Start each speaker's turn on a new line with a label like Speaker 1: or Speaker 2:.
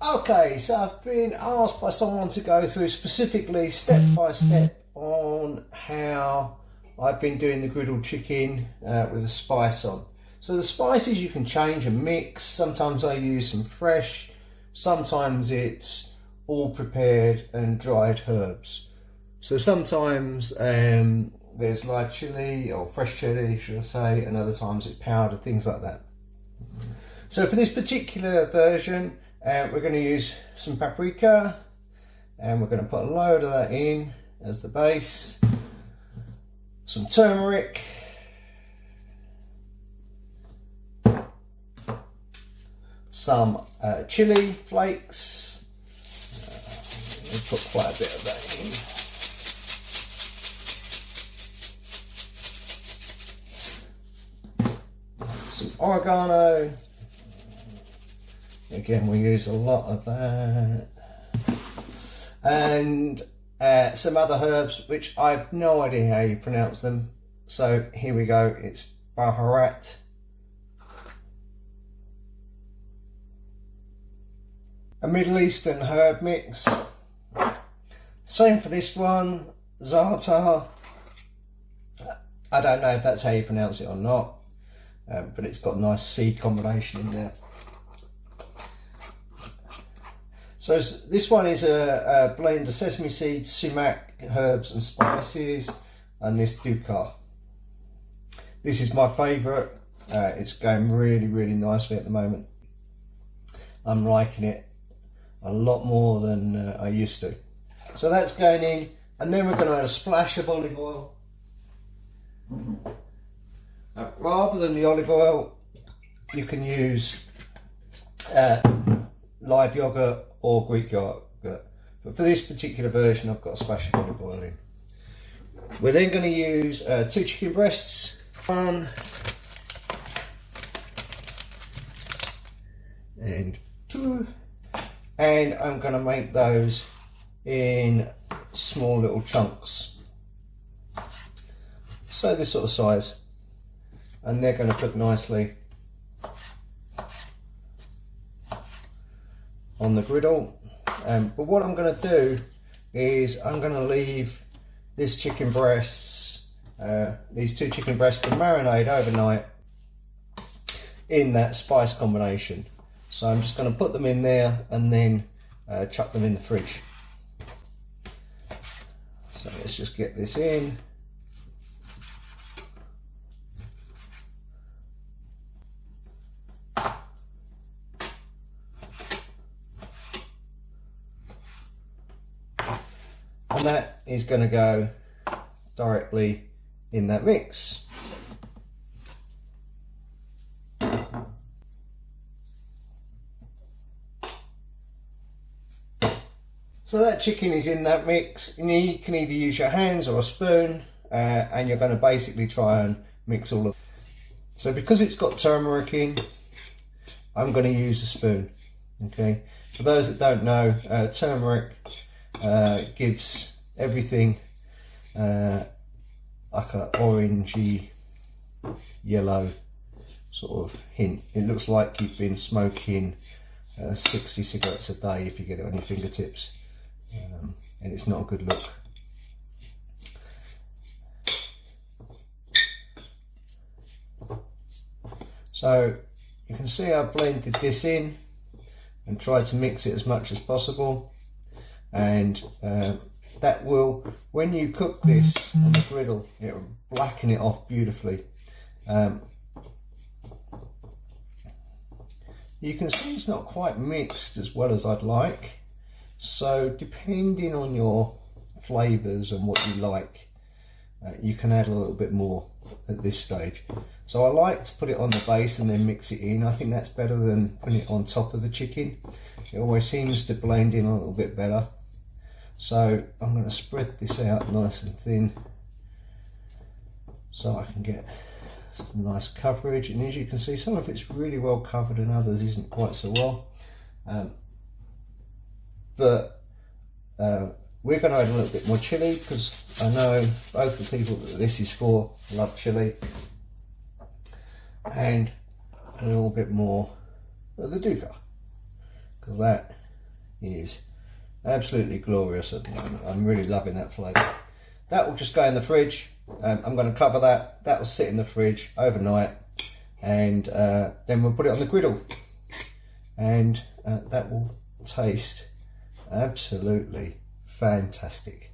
Speaker 1: Okay, so I've been asked by someone to go through specifically step by step on how I've been doing the griddled chicken with a spice on. So the spices you can change and mix. Sometimes I use some fresh, sometimes it's all prepared and dried herbs. So sometimes there's live chili or fresh chili, should I say, and other times it's powdered, things like that. So for this particular version, we're going to use some paprika, and we're going to put a load of that in as the base. Some turmeric, some chili flakes. We'll put quite a bit of that in. Some oregano. Again, we use a lot of that. And some other herbs, which I've no idea how you pronounce them. So here we go, it's baharat. A Middle Eastern herb mix. Same for this one, za'atar. I don't know if that's how you pronounce it or not, but it's got a nice seed combination in there. So this one is a blend of sesame seeds, sumac, herbs and spices, and this dukkha. This is my favourite. It's going really nicely at the moment. I'm liking it a lot more than I used to. So that's going in, and then we're going to add a splash of olive oil. Rather than the olive oil, you can use live yogurt or Greek yogurt, but for this particular version I've got a splash of olive oil in. We're then going to use 2 chicken breasts, 1 and 2, and I'm going to make those in small little chunks, so this sort of size, and they're going to cook nicely on the griddle. But what I'm going to do is I'm going to leave this chicken breasts, these 2 chicken breasts, to marinate overnight in that spice combination. So I'm just going to put them in there and then chuck them in the fridge. So let's just get this in. And that is going to go directly in that mix. So that chicken is in that mix. You can either use your hands or a spoon, and you're going to basically try and mix all of it. So because it's got turmeric in, I'm going to use a spoon. Okay. For those that don't know, turmeric gives everything like an orangey yellow sort of hint. It looks like you've been smoking 60 cigarettes a day if you get it on your fingertips, and it's not a good look. So you can see I've blended this in and tried to mix it as much as possible. And that will, when you cook this on the griddle, it will blacken it off beautifully. You can see it's not quite mixed as well as I'd like, so depending on your flavours and what you like, you can add a little bit more at this stage. So I like to put it on the base and then mix it in. I think that's better than putting it on top of the chicken. It always seems to blend in a little bit better. So I'm going to spread this out nice and thin so I can get some nice coverage. And as you can see, some of it's really well covered and others isn't quite so well. But we're going to add a little bit more chili because I know both the people that this is for love chili, and a little bit more of the dukkha because that is absolutely glorious at the moment. I'm really loving that flavour. That will just go in the fridge. I'm going to cover that. That will sit in the fridge overnight, and then we'll put it on the griddle, and that will taste absolutely fantastic.